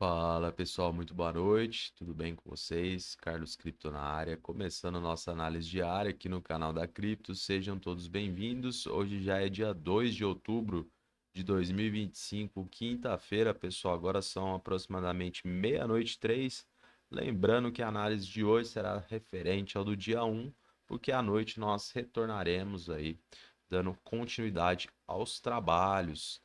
Fala pessoal, muito boa noite, tudo bem com vocês? Carlos Cripto na área, começando nossa análise diária aqui no canal da Cripto, sejam todos bem-vindos. Hoje já é dia 2 de outubro de 2025, quinta-feira, pessoal, agora são aproximadamente meia-noite e 3. Lembrando que a análise de hoje será referente ao do dia 1, porque à noite nós retornaremos aí, dando continuidade aos trabalhos.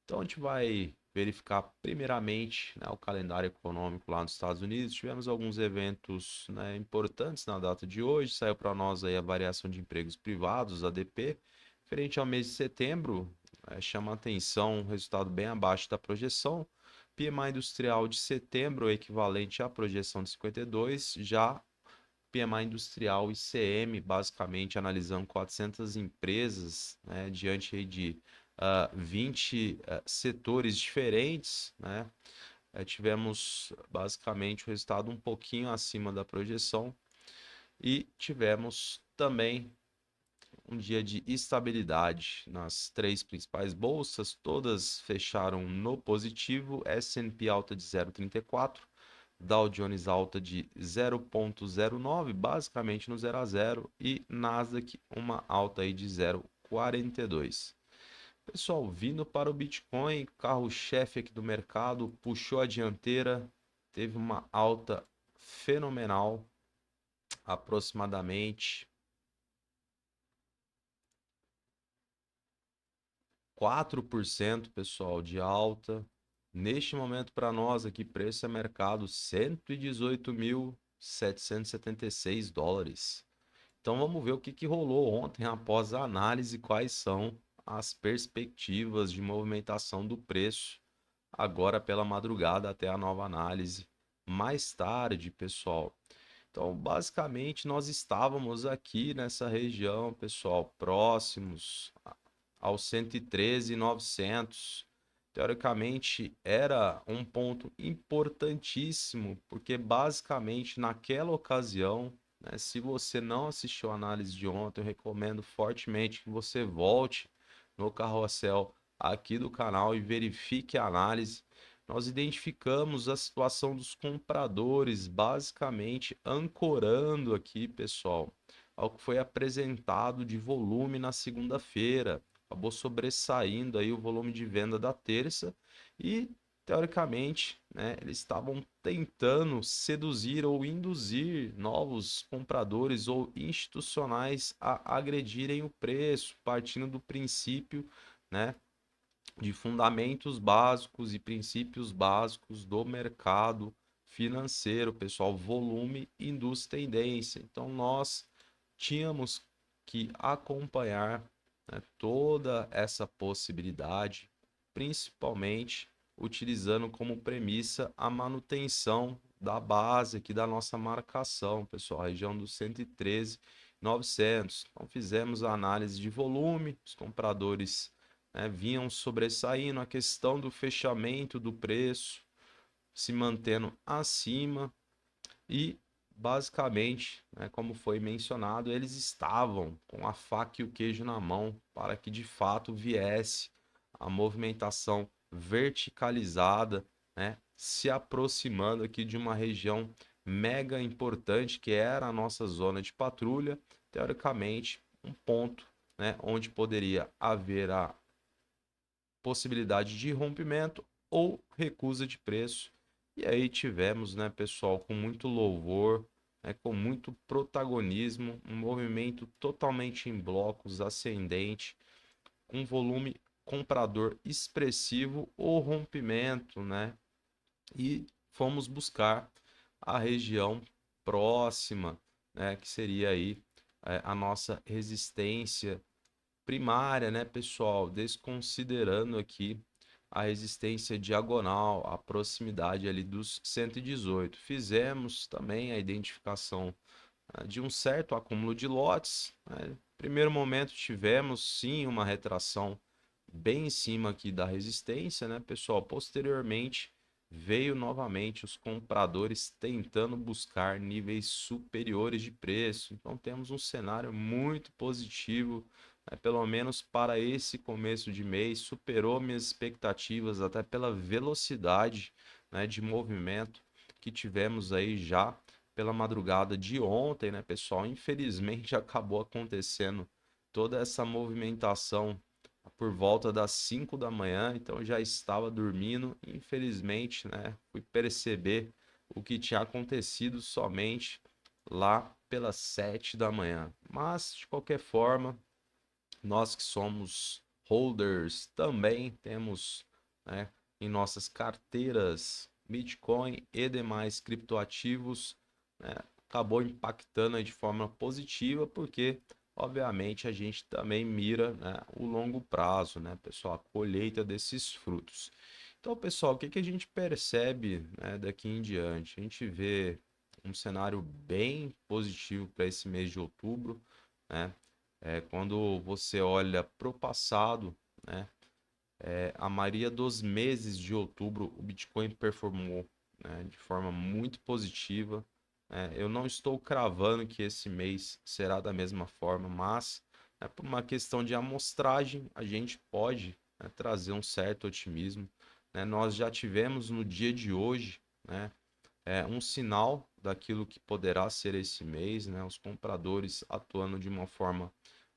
Então a gente vai verificar primeiramente, né, o calendário econômico lá nos Estados Unidos. Tivemos alguns eventos, né, importantes na data de hoje. Saiu para nós aí a variação de empregos privados, ADP, referente ao mês de setembro. Chama a atenção um resultado bem abaixo da projeção. PMI industrial de setembro, equivalente à projeção de 52, já PMI industrial ICM, basicamente analisando 400 empresas, né, diante aí de 20 setores diferentes, né? Tivemos basicamente o resultado um pouquinho acima da projeção e tivemos também um dia de estabilidade nas três principais bolsas, todas fecharam no positivo, S&P alta de 0,34, Dow Jones alta de 0,09, basicamente no 0 a 0, e Nasdaq uma alta aí de 0,42. Pessoal, vindo para o Bitcoin, carro-chefe aqui do mercado, puxou a dianteira, teve uma alta fenomenal, aproximadamente 4%, pessoal, de alta. Neste momento, para nós aqui, preço é mercado US$ 118.776. Então vamos ver o que rolou ontem após a análise, quais são as perspectivas de movimentação do preço agora pela madrugada até a nova análise mais tarde, pessoal. Então, basicamente, nós estávamos aqui nessa região, pessoal, próximos aos 113.900. Teoricamente, era um ponto importantíssimo, porque basicamente naquela ocasião, né, se você não assistiu a análise de ontem, eu recomendo fortemente que você volte no carrossel aqui do canal e verifique a análise. Nós identificamos a situação dos compradores, basicamente ancorando aqui, pessoal, ao que foi apresentado de volume na segunda-feira. Acabou sobressaindo aí o volume de venda da terça e, teoricamente, né, eles estavam tentando seduzir ou induzir novos compradores ou institucionais a agredirem o preço, partindo do princípio, né, de fundamentos básicos e princípios básicos do mercado financeiro, pessoal, volume induz tendência. Então nós tínhamos que acompanhar, né, toda essa possibilidade, principalmente utilizando como premissa a manutenção da base aqui da nossa marcação, pessoal, a região dos 113.900. Então fizemos a análise de volume, os compradores, né, vinham sobressaindo, a questão do fechamento do preço se mantendo acima e basicamente, né, como foi mencionado, eles estavam com a faca e o queijo na mão para que de fato viesse a movimentação verticalizada, né, se aproximando aqui de uma região mega importante que era a nossa zona de patrulha, teoricamente um ponto, né, onde poderia haver a possibilidade de rompimento ou recusa de preço. E aí tivemos, né, pessoal, com muito louvor, né, com muito protagonismo, um movimento totalmente em blocos ascendente, um volume comprador expressivo ou rompimento, né? E fomos buscar a região próxima, né, que seria aí a nossa resistência primária, né, pessoal? Desconsiderando aqui a resistência diagonal, a proximidade ali dos 118. Fizemos também a identificação de um certo acúmulo de lotes, né? Primeiro momento tivemos sim uma retração bem em cima aqui da resistência, né, pessoal? Posteriormente veio novamente os compradores tentando buscar níveis superiores de preço. Então temos um cenário muito positivo, né, pelo menos para esse começo de mês, superou minhas expectativas até pela velocidade, né, de movimento que tivemos aí já pela madrugada de ontem, né, pessoal? Infelizmente acabou acontecendo toda essa movimentação por volta das 5 da manhã, então eu já estava dormindo. Infelizmente, né, fui perceber o que tinha acontecido somente lá pelas 7 da manhã. Mas, de qualquer forma, nós que somos holders também temos, né, em nossas carteiras Bitcoin e demais criptoativos, né, acabou impactando aí de forma positiva, porque obviamente a gente também mira, né, o longo prazo, né, pessoal, a colheita desses frutos. Então, pessoal, o que que a gente percebe, né, daqui em diante? A gente vê um cenário bem positivo para esse mês de outubro, né? Quando você olha para o passado, né, a maioria dos meses de outubro o Bitcoin performou, né, de forma muito positiva. Eu não estou cravando que esse mês será da mesma forma, mas, né, por uma questão de amostragem, a gente pode, né, trazer um certo otimismo. Né? Nós já tivemos no dia de hoje, né, um sinal daquilo que poderá ser esse mês, né? Os compradores atuando de uma forma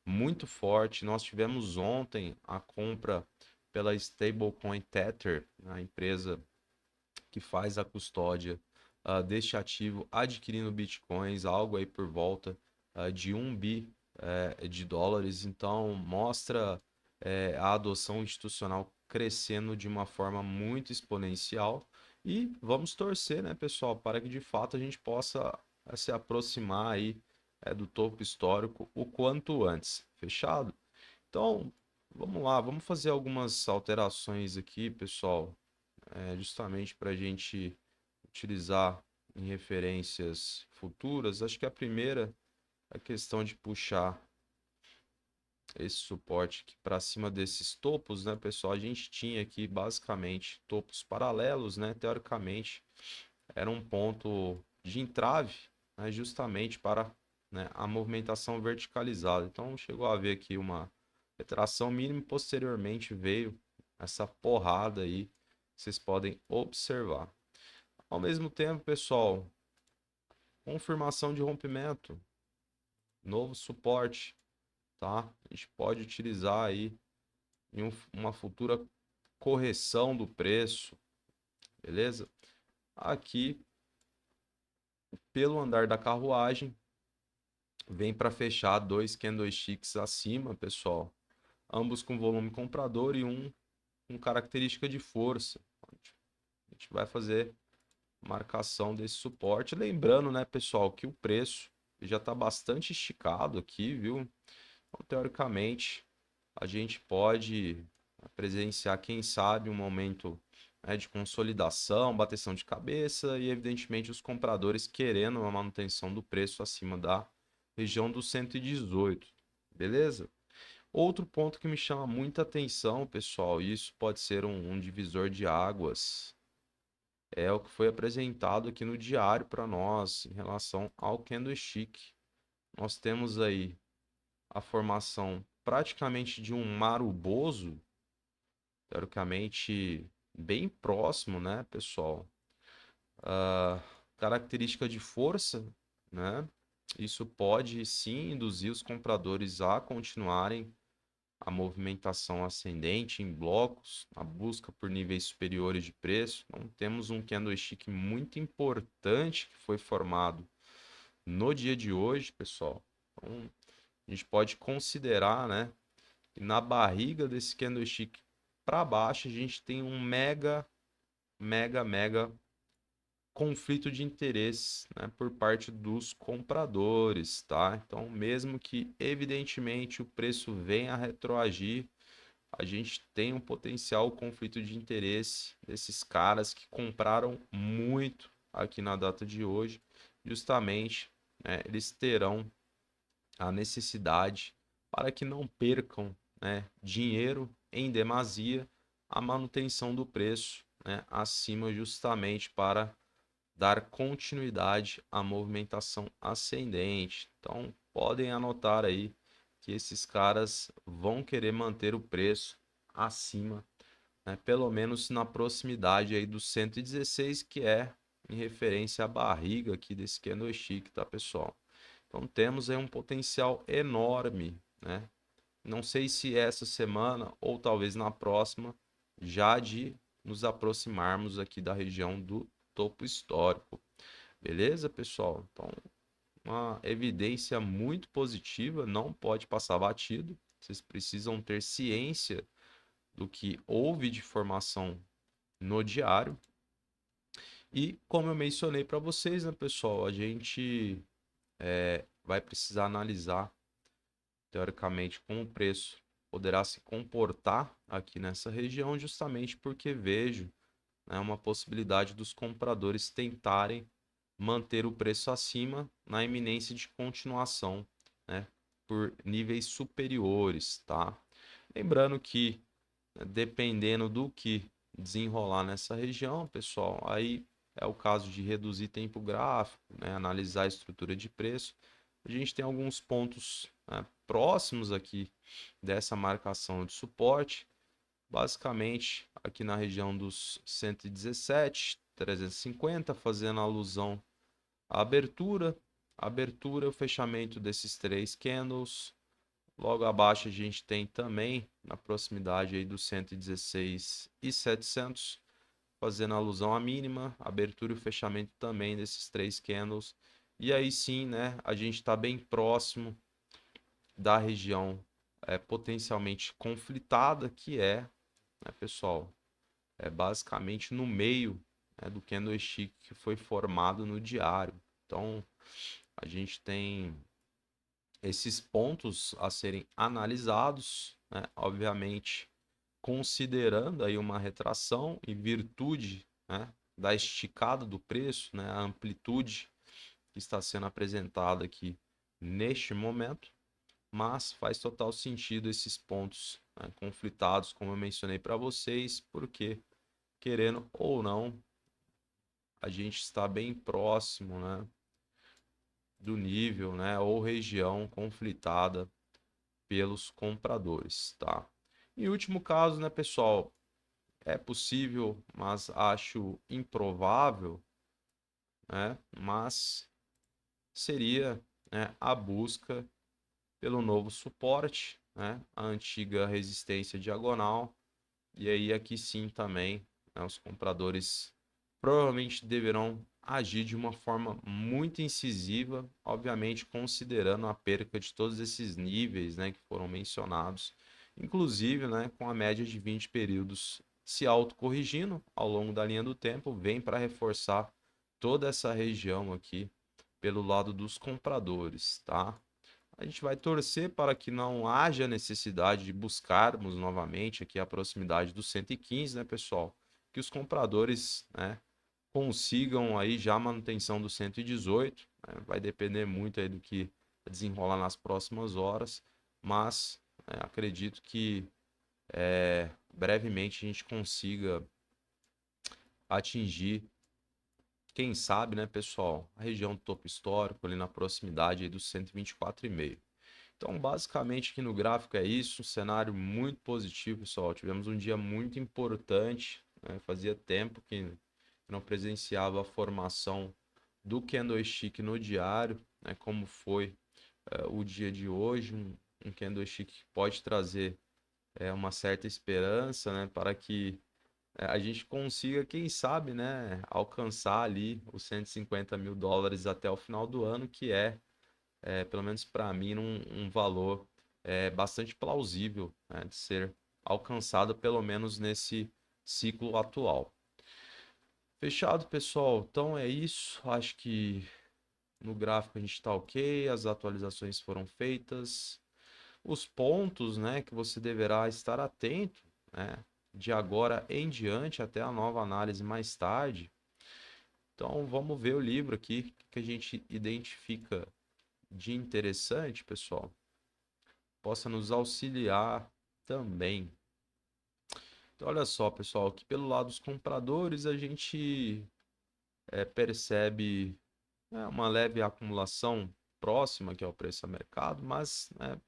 muito forte. Nós tivemos ontem a compra pela stablecoin Tether, a empresa que faz a custódia deste ativo, adquirindo bitcoins, algo aí por volta de 1 bi de dólares. Então, mostra a adoção institucional crescendo de uma forma muito exponencial. E vamos torcer, né, pessoal, para que de fato a gente possa se aproximar aí do topo histórico o quanto antes. Fechado? Então, vamos lá, vamos fazer algumas alterações aqui, pessoal, justamente para a gente utilizar em referências futuras. Acho que a primeira é a questão de puxar esse suporte aqui para cima desses topos, né, pessoal? A gente tinha aqui basicamente topos paralelos, né? Teoricamente, era um ponto de entrave, né, justamente para, né, a movimentação verticalizada. Então, chegou a haver aqui uma retração mínima e posteriormente veio essa porrada aí, vocês podem observar. Ao mesmo tempo, pessoal, confirmação de rompimento, novo suporte, tá? A gente pode utilizar aí em uma futura correção do preço, beleza? Aqui, pelo andar da carruagem, vem para fechar dois candlesticks acima, pessoal. Ambos com volume comprador e um com característica de força. A gente vai fazer marcação desse suporte. Lembrando, né, pessoal, que o preço já está bastante esticado aqui, viu? Então, teoricamente, a gente pode presenciar, quem sabe, um momento, né, de consolidação, bateção de cabeça e, evidentemente, os compradores querendo uma manutenção do preço acima da região dos 118, beleza? Outro ponto que me chama muita atenção, pessoal, e isso pode ser um divisor de águas, é o que foi apresentado aqui no diário para nós em relação ao candlestick. Nós temos aí a formação praticamente de um maruboso, teoricamente bem próximo, né, pessoal? Ah, característica de força, né? Isso pode sim induzir os compradores a continuarem a movimentação ascendente em blocos, a busca por níveis superiores de preço. Então, temos um candlestick muito importante que foi formado no dia de hoje, pessoal. Então, a gente pode considerar, né, que na barriga desse candlestick para baixo a gente tem um mega conflito de interesses, né, por parte dos compradores, tá? Então, mesmo que evidentemente o preço venha a retroagir, a gente tem um potencial conflito de interesse desses caras que compraram muito aqui na data de hoje, justamente, né, eles terão a necessidade para que não percam, né, dinheiro em demasia, a manutenção do preço, né, acima, justamente para dar continuidade à movimentação ascendente. Então, podem anotar aí que esses caras vão querer manter o preço acima né, pelo menos na proximidade aí do 116, que é em referência à barriga aqui desse candlestick, tá, pessoal? Então temos aí um potencial enorme, né? Não sei se essa semana ou talvez na próxima, já de nos aproximarmos aqui da região do topo histórico. Beleza, pessoal? Então, uma evidência muito positiva, não pode passar batido. Vocês precisam ter ciência do que houve de formação no diário. E como eu mencionei para vocês, né, pessoal, a gente vai precisar analisar, teoricamente, como o preço poderá se comportar aqui nessa região, justamente porque vejo, né, uma possibilidade dos compradores tentarem manter o preço acima na iminência de continuação, né, por níveis superiores, tá? Lembrando que, né, dependendo do que desenrolar nessa região, pessoal, aí é o caso de reduzir tempo gráfico, né, analisar a estrutura de preço. A gente tem alguns pontos, né, próximos aqui dessa marcação de suporte, basicamente aqui na região dos 117, 350, fazendo alusão à abertura, o fechamento desses três candles. Logo abaixo a gente tem também na proximidade aí dos 116 e 700, fazendo alusão à mínima, abertura e o fechamento também desses três candles. E aí sim, né, a gente está bem próximo da região potencialmente conflitada, que é, né, pessoal, é basicamente no meio, né, do candlestick que foi formado no diário. Então, a gente tem esses pontos a serem analisados, né, obviamente, considerando aí uma retração em virtude, né, da esticada do preço, né, a amplitude que está sendo apresentada aqui neste momento, mas faz total sentido esses pontos, né, conflitados, como eu mencionei para vocês, porque, querendo ou não, a gente está bem próximo, né, do nível, né, ou região conflitada pelos compradores, tá? Em último caso, né, pessoal, é possível, mas acho improvável, né, mas seria, né, a busca pelo novo suporte, né, a antiga resistência diagonal. E aí aqui sim também, né, os compradores provavelmente deverão agir de uma forma muito incisiva, obviamente considerando a perca de todos esses níveis, né, que foram mencionados, inclusive, né, com a média de 20 períodos se autocorrigindo ao longo da linha do tempo, vem para reforçar toda essa região aqui pelo lado dos compradores, tá? A gente vai torcer para que não haja necessidade de buscarmos novamente aqui a proximidade do 115, né, pessoal? Que os compradores, né, consigam aí já a manutenção do 118, né? Vai depender muito aí do que desenrolar nas próximas horas, mas acredito que brevemente a gente consiga atingir, quem sabe, né, pessoal, a região do topo histórico ali na proximidade aí dos 124,5. Então, basicamente, aqui no gráfico é isso, um cenário muito positivo, pessoal. Tivemos um dia muito importante, né? Fazia tempo que não presenciava a formação do candlestick no diário, né? Como foi o dia de hoje, um candlestick que pode trazer uma certa esperança, né? Para que a gente consiga, quem sabe, né? Alcançar ali os 150 mil dólares até o final do ano, que pelo menos para mim, um valor bastante plausível, né, de ser alcançado, pelo menos nesse ciclo atual. Fechado, pessoal? Então é isso. Acho que no gráfico a gente está ok, as atualizações foram feitas. Os pontos, né, que você deverá estar atento, né, de agora em diante até a nova análise mais tarde. Então vamos ver o livro aqui que a gente identifica de interessante, pessoal, possa nos auxiliar também. Então, olha só, pessoal, que pelo lado dos compradores a gente percebe, né, uma leve acumulação próxima que é o preço a mercado, mas, né,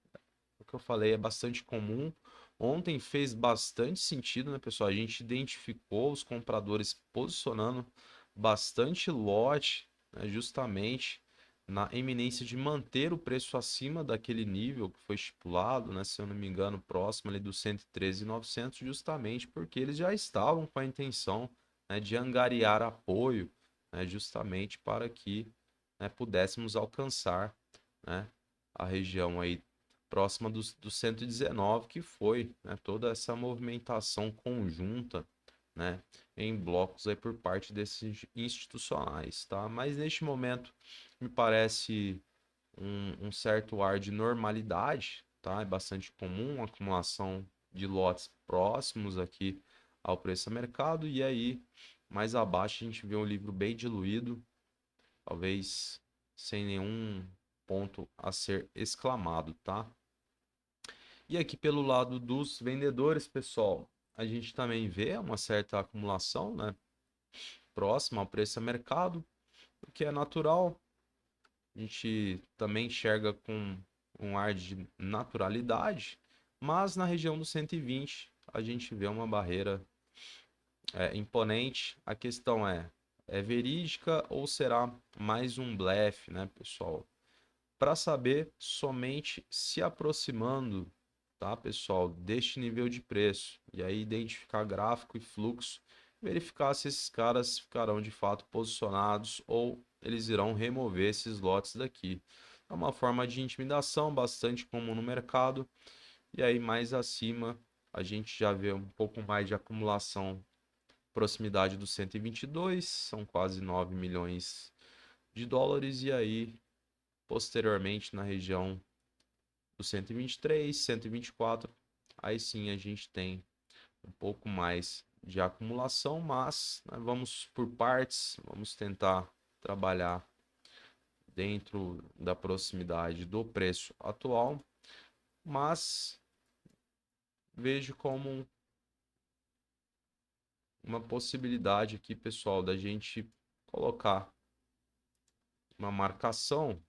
o que eu falei é bastante comum. Ontem fez bastante sentido, né, pessoal? A gente identificou os compradores posicionando bastante lote, né, justamente na iminência de manter o preço acima daquele nível que foi estipulado, né, se eu não me engano, próximo ali dos 113.900, justamente porque eles já estavam com a intenção, né, de angariar apoio, né, justamente para que, né, pudéssemos alcançar, né, a região aí próxima dos 119, que foi, né, toda essa movimentação conjunta, né, em blocos aí por parte desses institucionais, tá? Mas neste momento me parece um certo ar de normalidade, tá? É bastante comum a acumulação de lotes próximos aqui ao preço a mercado, e aí mais abaixo a gente vê um livro bem diluído, talvez sem nenhum ponto a ser exclamado, tá? E aqui pelo lado dos vendedores, pessoal, a gente também vê uma certa acumulação, né, próxima ao preço a mercado, o que é natural. A gente também enxerga com um ar de naturalidade, mas na região dos 120 a gente vê uma barreira imponente. A questão é verídica ou será mais um blefe, né, pessoal? Para saber, somente se aproximando, tá, pessoal, deste nível de preço, e aí identificar gráfico e fluxo, verificar se esses caras ficarão de fato posicionados ou eles irão remover esses lotes daqui. É uma forma de intimidação bastante comum no mercado, e aí mais acima a gente já vê um pouco mais de acumulação, proximidade dos 122, são quase 9 milhões de dólares, e aí posteriormente na região do 123, 124, aí sim a gente tem um pouco mais de acumulação, mas né, vamos por partes, vamos tentar trabalhar dentro da proximidade do preço atual, mas vejo como uma possibilidade aqui, pessoal, da gente colocar uma marcação,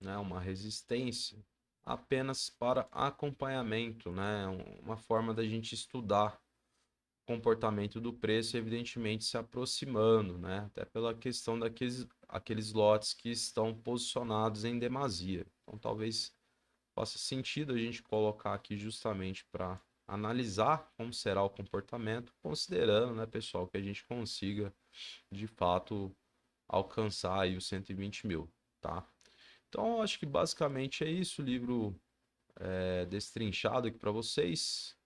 né, uma resistência apenas para acompanhamento, né, uma forma da gente estudar o comportamento do preço, evidentemente se aproximando, né, até pela questão aqueles lotes que estão posicionados em demasia. Então, talvez faça sentido a gente colocar aqui justamente para analisar como será o comportamento, considerando, né, pessoal, que a gente consiga de fato alcançar aí os 120 mil, tá? Então, acho que basicamente é isso, o livro destrinchado aqui para vocês.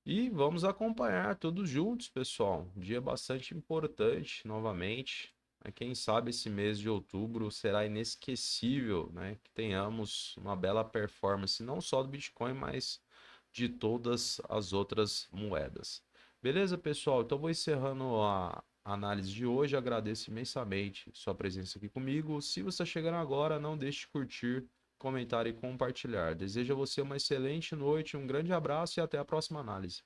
E vamos acompanhar todos juntos, pessoal. Um dia bastante importante, novamente. Quem sabe esse mês de outubro será inesquecível, né? Que tenhamos uma bela performance, não só do Bitcoin, mas de todas as outras moedas. Beleza, pessoal? Então vou encerrando a análise de hoje. Agradeço imensamente sua presença aqui comigo. Se você está chegando agora, não deixe de curtir, comentar e compartilhar. Desejo a você uma excelente noite, um grande abraço e até a próxima análise.